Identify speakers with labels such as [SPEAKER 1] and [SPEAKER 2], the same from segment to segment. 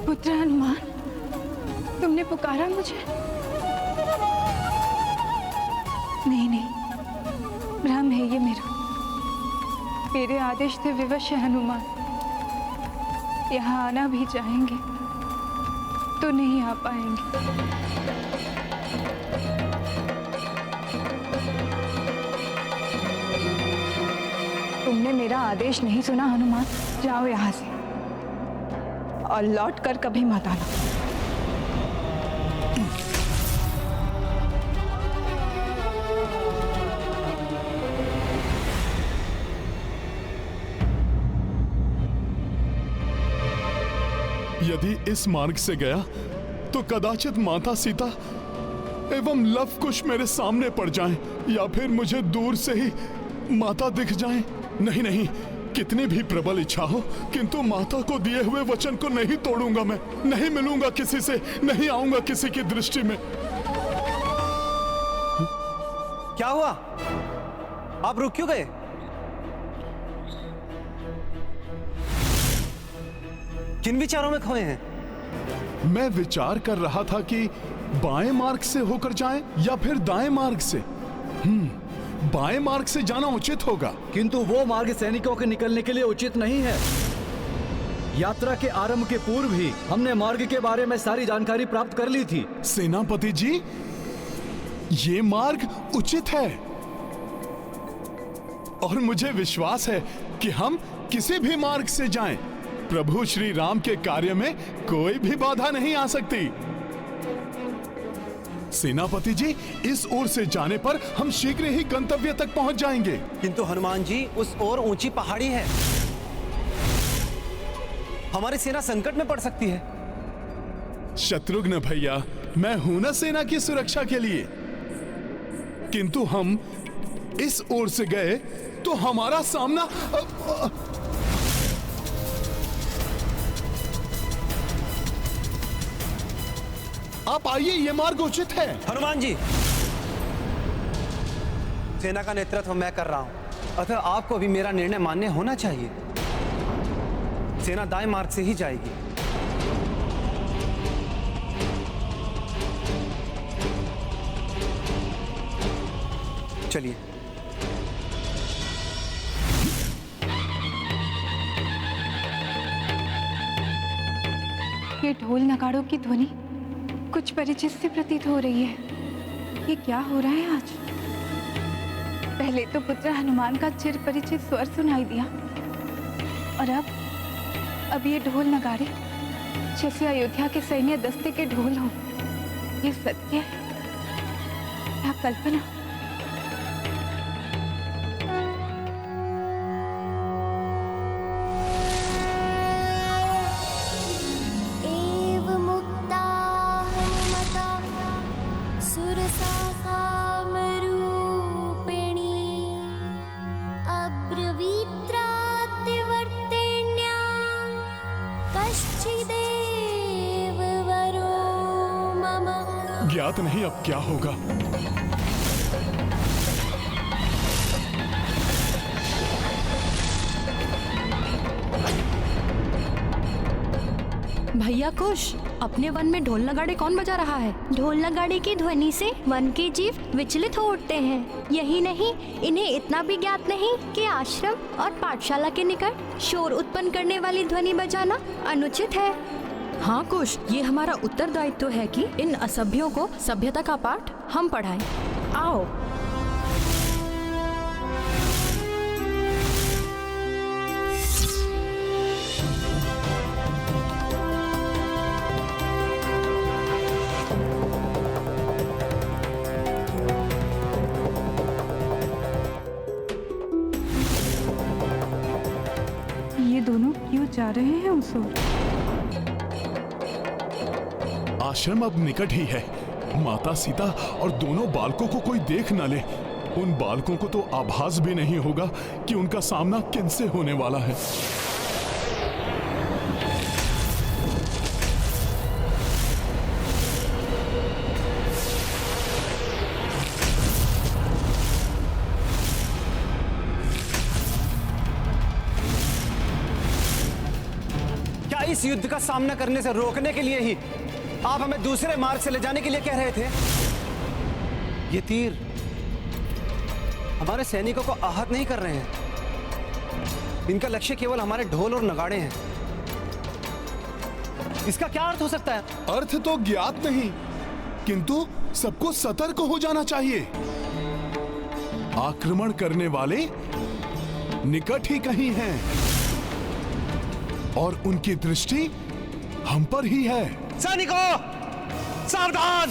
[SPEAKER 1] पुत्र हनुमान, तुमने पुकारा मुझे? नहीं नहीं, भ्रम है ये मेरा। मेरे आदेश से विवश है हनुमान। यहाँ आना भी चाहेंगे तो नहीं आ पाएंगे। तुमने मेरा आदेश नहीं सुना हनुमान। जाओ यहाँ से और लौट कर कभी मत आना।
[SPEAKER 2] यदि इस मार्ग से गया तो कदाचित माता सीता एवं लव कुश मेरे सामने पड़ जाएं, या फिर मुझे दूर से ही माता दिख जाएं। नहीं नहीं, कितनी भी प्रबल इच्छा हो, किंतु माता को दिए हुए वचन को नहीं तोड़ूंगा। मैं नहीं मिलूंगा किसी से, नहीं आऊंगा किसी की दृष्टि में।
[SPEAKER 3] क्या हुआ? आप रुक क्यों गए? किन विचारों में खोए हैं?
[SPEAKER 2] मैं विचार कर रहा था कि बाएं मार्ग से होकर जाएं या फिर दाएं मार्ग से। बाएं मार्ग से जाना उचित होगा।
[SPEAKER 4] किंतु वो मार्ग सैनिकों के निकलने के लिए उचित नहीं है। यात्रा के आरंभ के पूर्व ही हमने मार्ग के बारे में सारी जानकारी प्राप्त कर ली थी।
[SPEAKER 2] सेनापति जी, ये मार्ग उचित है और मुझे विश्वास है कि हम किसी भी मार्ग से जाएं, प्रभु श्री राम के कार्य में कोई भी बाधा नहीं आ सकती। सेनापति जी, इस ओर से जाने पर हम शीघ्र ही गंतव्य तक पहुंच जाएंगे।
[SPEAKER 3] किंतु हनुमान जी, उस ओर ऊंची पहाड़ी है, हमारी सेना संकट में पड़ सकती है।
[SPEAKER 2] शत्रुघ्न भैया, मैं हूं ना सेना की सुरक्षा के लिए। किंतु हम इस ओर से गए तो हमारा सामना आप आइए, ये मार्ग उचित है।
[SPEAKER 3] हनुमान जी, सेना का नेतृत्व मैं कर रहा हूं, अतः आपको भी मेरा निर्णय मान्य होना चाहिए। सेना दाएं मार्ग से ही जाएगी। चलिए।
[SPEAKER 1] ये ढोल नगाड़ों की ध्वनि कुछ परिचित से प्रतीत हो रही है। ये क्या हो रहा है आज? पहले तो पुत्र हनुमान का चिर परिचित स्वर सुनाई दिया, और अब ये ढोल नगाड़े जैसे अयोध्या के सैन्य दस्ते के ढोल हो। ये सत्य है या कल्पना?
[SPEAKER 2] ज्ञात नहीं अब क्या होगा।
[SPEAKER 5] भैया कुश, अपने वन में ढोल नगाड़े कौन बजा रहा है?
[SPEAKER 6] ढोल नगाड़े की ध्वनि से वन के जीव विचलित हो उठते हैं। यही नहीं, इन्हें इतना भी ज्ञात नहीं कि आश्रम और पाठशाला के निकट शोर उत्पन्न करने वाली ध्वनि बजाना अनुचित है।
[SPEAKER 5] हाँ कुश, ये हमारा उत्तरदायित्व है कि इन असभ्यों को सभ्यता का पाठ हम पढ़ाएं। आओ।
[SPEAKER 1] ये दोनों क्यों जा रहे हैं उस ओर?
[SPEAKER 2] आश्रम अब निकट ही है। माता सीता और दोनों बालकों को कोई देख न ले। उन बालकों को तो आभास भी नहीं होगा कि उनका सामना किनसे होने वाला है।
[SPEAKER 3] इस युद्ध का सामना करने से रोकने के लिए ही आप हमें दूसरे मार्ग से ले जाने के लिए कह रहे थे। ये तीर हमारे सैनिकों को आहत नहीं कर रहे हैं। इनका लक्ष्य केवल हमारे ढोल और नगाड़े हैं। इसका क्या अर्थ हो सकता है?
[SPEAKER 2] अर्थ तो ज्ञात नहीं, किंतु सबको सतर्क हो जाना चाहिए। आक्रमण करने वाले निकट ही कहीं हैं और उनकी दृष्टि हम पर ही है।
[SPEAKER 3] सैनिकों, सावधान!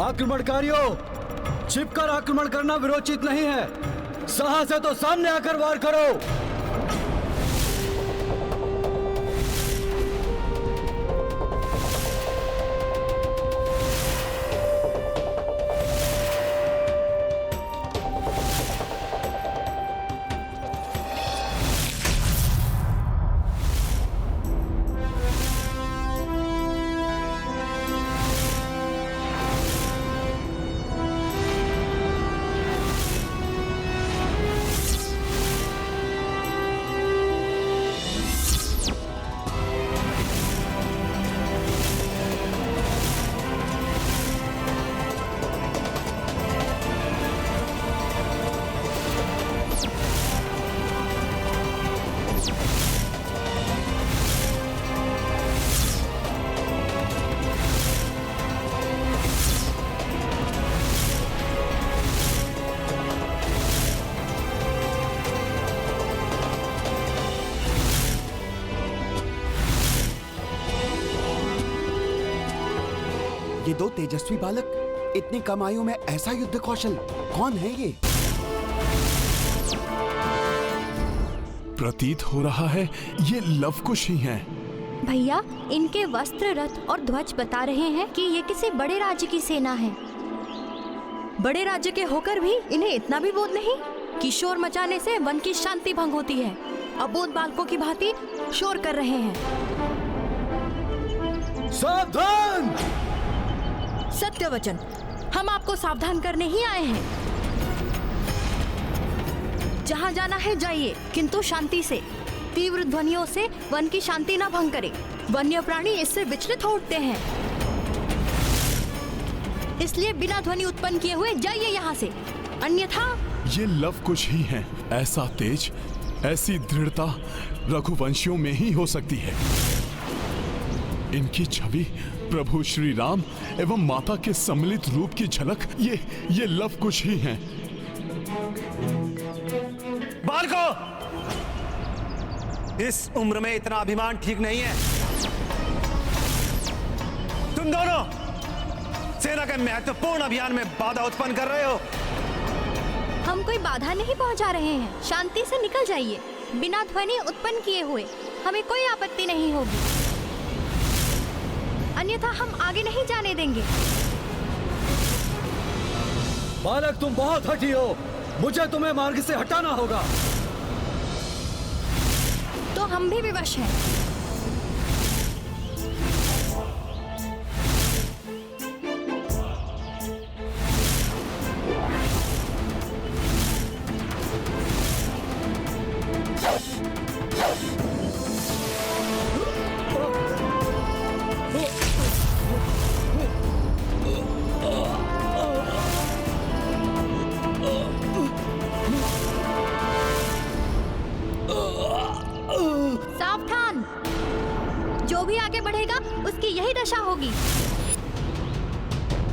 [SPEAKER 4] आक्रमणकारियों, छिपकर आक्रमण करना विरोचित नहीं है। साहस है तो सामने आकर वार करो।
[SPEAKER 7] ये दो तेजस्वी बालक, इतनी कम आयु में ऐसा युद्ध कौशल, कौन है ये?
[SPEAKER 2] प्रतीत हो रहा है ये लवकुश ही हैं।
[SPEAKER 6] भैया, इनके वस्त्र, रथ और ध्वज बता रहे हैं कि ये किसी बड़े राज्य की सेना है।
[SPEAKER 5] बड़े राज्य के होकर भी इन्हें इतना भी बोध नहीं कि शोर मचाने से वन की शांति भंग होती है। अबोध बालकों की भांति शोर कर रहे हैं।
[SPEAKER 4] सावधान!
[SPEAKER 5] सत्य वचन, हम आपको सावधान करने ही आए हैं। जहाँ जाना है जाइए, किंतु शांति से। तीव्र ध्वनियों से वन की शांति न भंग करे। वन्य प्राणी इससे विचलित हो उठते हैं। इसलिए बिना ध्वनि उत्पन्न किए हुए जाइए यहाँ से, अन्यथा।
[SPEAKER 2] ये लवकुश ही हैं। ऐसा तेज, ऐसी दृढ़ता रघुवंशियों में ही हो सकती है। इनकी छवि प्रभु श्री राम एवं माता के सम्मिलित रूप की झलक ये लवकुश ही हैं।
[SPEAKER 3] बालकों, इस उम्र में इतना अभिमान ठीक नहीं है। तुम दोनों सेना के महत्वपूर्ण अभियान में बाधा उत्पन्न कर रहे हो।
[SPEAKER 6] हम कोई बाधा नहीं पहुंचा रहे हैं। शांति से निकल जाइए। बिना ध्वनि उत्पन्न किए हुए हमें कोई आपत्ति नहीं होगी, अन्यथा हम आगे नहीं जाने देंगे।
[SPEAKER 4] बालक, तुम बहुत हठी हो। मुझे तुम्हें मार्ग से हटाना होगा।
[SPEAKER 6] तो हम भी विवश हैं। सावधान! जो भी आगे बढ़ेगा उसकी यही दशा होगी।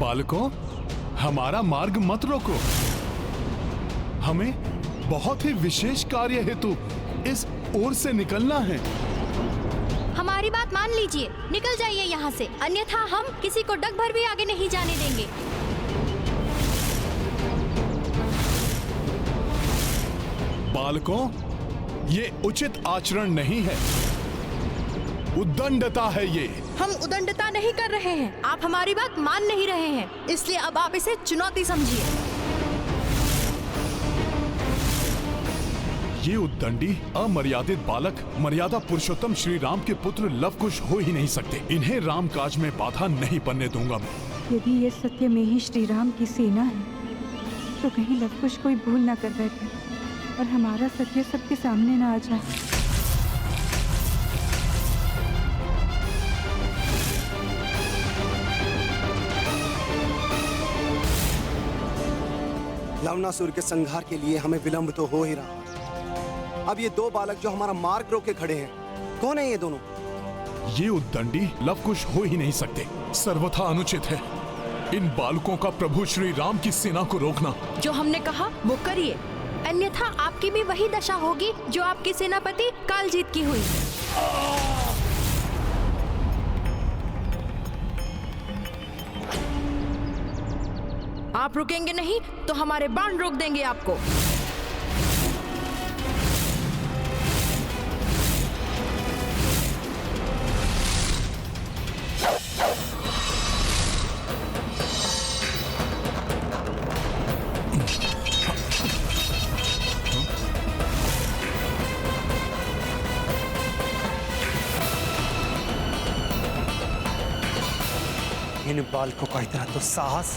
[SPEAKER 2] बालकों, हमारा मार्ग मत रोको। हमें बहुत ही विशेष कार्य हेतु इस ओर से निकलना है।
[SPEAKER 6] हमारी बात मान लीजिए, निकल जाइए यहाँ से, अन्यथा हम किसी को डग भर भी आगे नहीं जाने देंगे।
[SPEAKER 2] बालकों, ये उचित आचरण नहीं है, उद्दंडता है ये।
[SPEAKER 5] हम उदंडता नहीं कर रहे हैं, आप हमारी बात मान नहीं रहे हैं, इसलिए अब आप इसे चुनौती समझिए।
[SPEAKER 2] ये उद्दंडी अमर्यादित बालक मर्यादा पुरुषोत्तम श्री राम के पुत्र लवकुश हो ही नहीं सकते। इन्हें राम काज में बाधा नहीं बनने दूंगा मैं।
[SPEAKER 1] यदि ये सत्य में ही श्री राम की सेना है तो कहीं लवकुश कोई भूल ना कर बैठे। और हमारा सत्य सबके सामने ना आ जाए।
[SPEAKER 3] लवणासुर के संहार के लिए हमें विलंब तो हो ही रहा। अब ये दो बालक जो हमारा मार्ग रोके खड़े हैं, कौन है ये दोनों?
[SPEAKER 2] ये उद्दंडी लवकुश हो ही नहीं सकते। सर्वथा अनुचित है इन बालकों का प्रभु श्री राम की सेना को रोकना।
[SPEAKER 5] जो हमने कहा वो करिए, अन्यथा आपकी भी वही दशा होगी जो आपकी सेनापति कालजीत की हुई। आप रुकेंगे नहीं तो हमारे बाण रोक देंगे आपको।
[SPEAKER 3] इन बालकों का इतना तो साहस!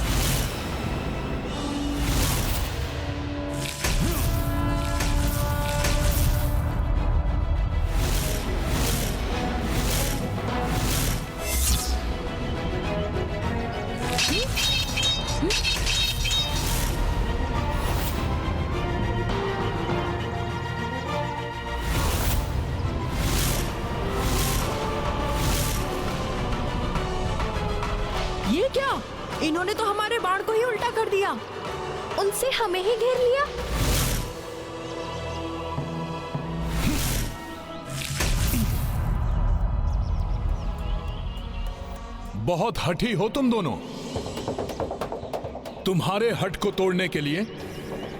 [SPEAKER 5] ये क्या? इन्होंने तो हमारे बाण को ही उल्टा कर दिया।
[SPEAKER 6] उनसे हमें ही घेर लिया।
[SPEAKER 2] बहुत हठी हो तुम दोनों। तुम्हारे हट को तोड़ने के लिए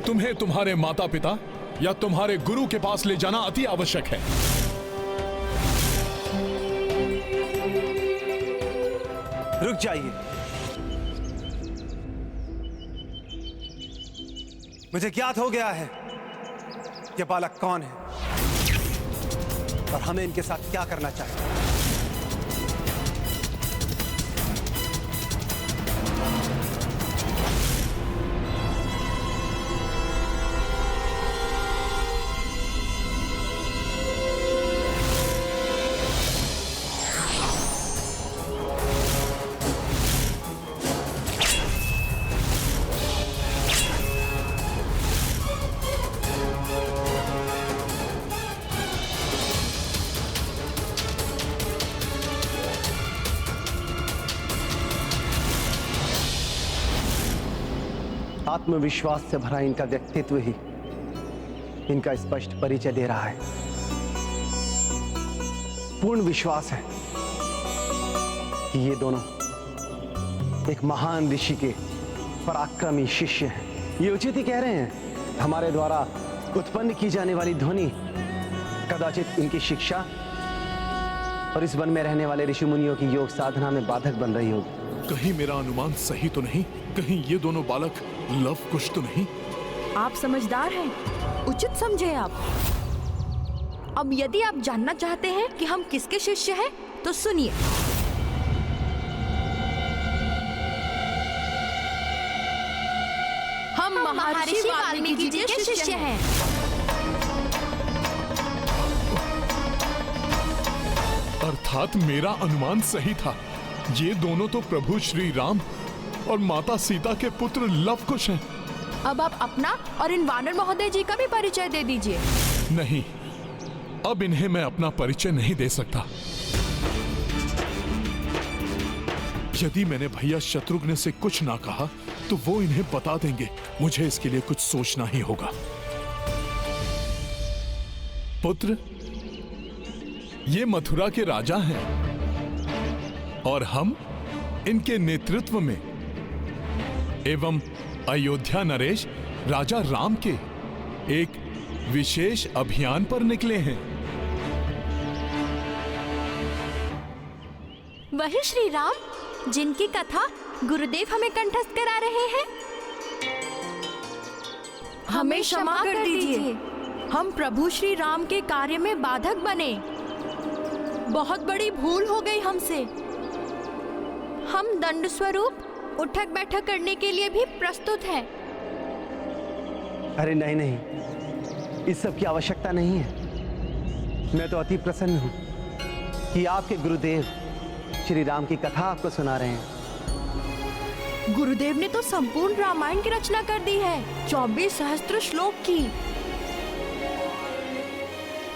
[SPEAKER 2] तुम्हें तुम्हारे माता पिता या तुम्हारे गुरु के पास ले जाना अति आवश्यक है।
[SPEAKER 3] रुक जाइए। मुझे ज्ञात हो गया है ये बालक कौन है और हमें इनके साथ क्या करना चाहिए। आत्मविश्वास से भरा इनका व्यक्तित्व ही इनका स्पष्ट परिचय दे रहा है। पूर्ण विश्वास है कि ये दोनों एक महान ऋषि के पराक्रमी शिष्य हैं। ये उचित ही कह रहे हैं। हमारे द्वारा उत्पन्न की जाने वाली ध्वनि कदाचित इनकी शिक्षा और इस वन में रहने वाले ऋषि मुनियों की योग साधना में बाधक बन रही होगी।
[SPEAKER 2] कहीं मेरा अनुमान सही तो नहीं? कहीं ये दोनों बालक लवकुश तो नहीं?
[SPEAKER 5] आप समझदार हैं, उचित समझे आप। अब यदि आप जानना चाहते हैं कि हम किसके शिष्य हैं, तो सुनिए। हम महर्षि वाल्मीकि जी के शिष्य हैं।
[SPEAKER 2] अर्थात मेरा अनुमान सही था। ये दोनों तो प्रभु श्री राम और माता सीता के पुत्र लवकुश हैं।
[SPEAKER 5] अब आप अपना और इन वानर महोदय जी का भी परिचय दे दीजिए।
[SPEAKER 2] नहीं, अब इन्हें मैं अपना परिचय नहीं दे सकता। यदि मैंने भैया शत्रुघ्न से कुछ ना कहा तो वो इन्हें बता देंगे। मुझे इसके लिए कुछ सोचना ही होगा। पुत्र, ये मथुरा के राजा हैं और हम इनके नेतृत्व में एवं अयोध्या नरेश राजा राम के एक विशेष अभियान पर निकले हैं।
[SPEAKER 6] वही श्री राम जिनकी कथा गुरुदेव हमें कंठस्थ करा रहे हैं।
[SPEAKER 5] हमें क्षमा कर दीजिए। हम प्रभु श्री राम के कार्य में बाधक बने। बहुत बड़ी भूल हो गई हमसे।
[SPEAKER 6] हम दंड स्वरूप उठक बैठक करने के लिए भी प्रस्तुत हैं।
[SPEAKER 3] अरे नहीं नहीं, इस सब की आवश्यकता नहीं है। मैं तो अति प्रसन्न हूं कि आपके गुरुदेव श्री राम की कथा आपको सुना रहे हैं।
[SPEAKER 5] गुरुदेव ने तो संपूर्ण रामायण की रचना कर दी है, 24 सहस्त्र श्लोक की।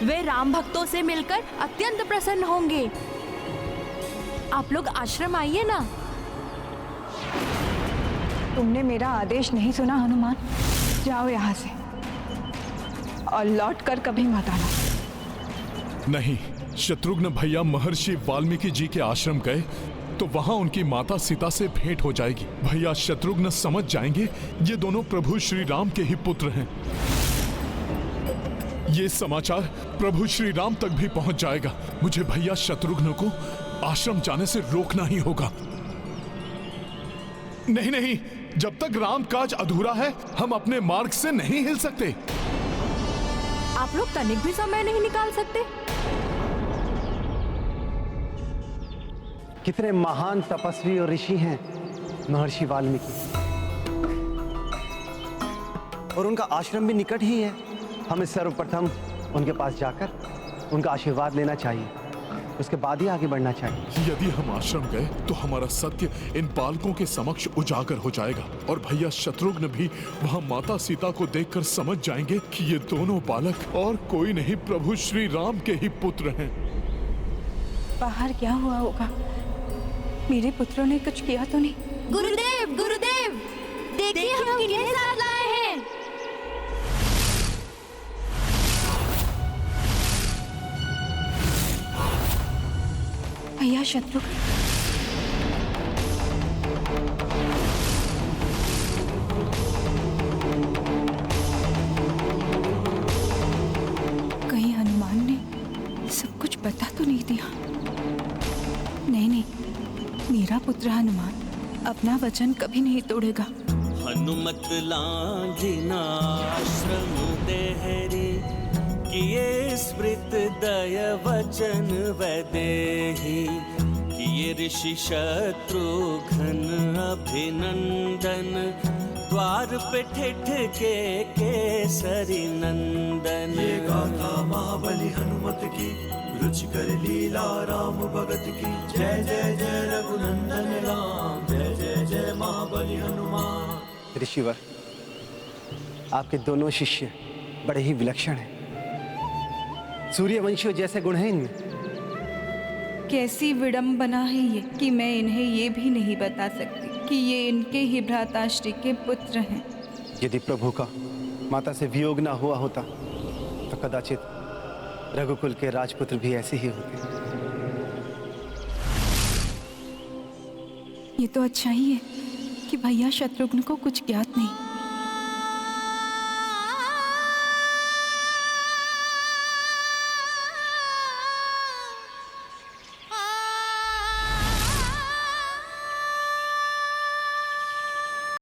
[SPEAKER 5] वे राम भक्तों से मिलकर अत्यंत प्रसन्न होंगे। आप लोग आश्रम आइए ना।
[SPEAKER 1] तुमने मेरा आदेश नहीं सुना हनुमान, जाओ यहाँ से और लौट कर कभी मत आना।
[SPEAKER 2] नहीं, शत्रुघ्न भैया महर्षि वाल्मीकि जी के आश्रम गए तो वहां उनकी माता सीता से भेंट हो जाएगी। भैया शत्रुघ्न समझ जाएंगे ये दोनों प्रभु श्री राम के ही पुत्र हैं। ये समाचार प्रभु श्री राम तक भी पहुंच जाएगा। मुझे भैया शत्रुघ्न को आश्रम जाने से रोकना ही होगा। नहीं नहीं, जब तक राम काज अधूरा है हम अपने मार्ग से नहीं हिल सकते।
[SPEAKER 5] आप लोग तनिक भी समय नहीं निकाल सकते?
[SPEAKER 3] कितने महान तपस्वी और ऋषि हैं महर्षि वाल्मीकि, और उनका आश्रम भी निकट ही है। हमें सर्वप्रथम उनके पास जाकर उनका आशीर्वाद लेना चाहिए, उसके बाद ही आगे बढ़ना चाहिए।
[SPEAKER 2] यदि हम आश्रम गए तो हमारा सत्य इन बालकों के समक्ष उजागर हो जाएगा और भैया शत्रुघ्न भी वहां माता सीता को देखकर समझ जाएंगे कि ये दोनों बालक और कोई नहीं प्रभु श्री राम के ही पुत्र हैं।
[SPEAKER 1] बाहर क्या हुआ होगा? मेरे पुत्रों ने कुछ किया तो नहीं?
[SPEAKER 6] गुरुदेव गुरुदेव, देखिए हम किन्हें साथ लाए हैं।
[SPEAKER 1] भैया शत्रुघ्न, कहीं हनुमान ने सब कुछ बता तो नहीं दिया? नहीं नहीं, मेरा पुत्र हनुमान अपना वचन कभी नहीं तोड़ेगा।
[SPEAKER 8] हनुमत लांघिना आश्रम देहरी, किए स्मृत दय वचन वैदेही। किए ऋषि शत्रुघ्न अभिनंदन, द्वार पे ठिठ के केसरी नंदन।
[SPEAKER 9] ये गाथा महाबली हनुमत की, रुचि कर लीला राम भगत की। जय जय जय रघुनंदन राम, जय जय जय महाबली हनुमान।
[SPEAKER 3] ऋषिवर, आपके दोनों शिष्य बड़े ही विलक्षण हैं। सूर्यवंशियों जैसे गुण हैं इनमें।
[SPEAKER 1] कैसी विडंबना है ये कि मैं इन्हें ये भी नहीं बता सकती कि ये इनके ही भ्राताश्री के पुत्र हैं।
[SPEAKER 3] यदि प्रभु का माता से वियोग ना हुआ होता तो कदाचित रघुकुल के राजपुत्र भी ऐसे ही होते।
[SPEAKER 1] ये तो अच्छा ही है कि भैया शत्रुघ्न को कुछ ज्ञात नहीं।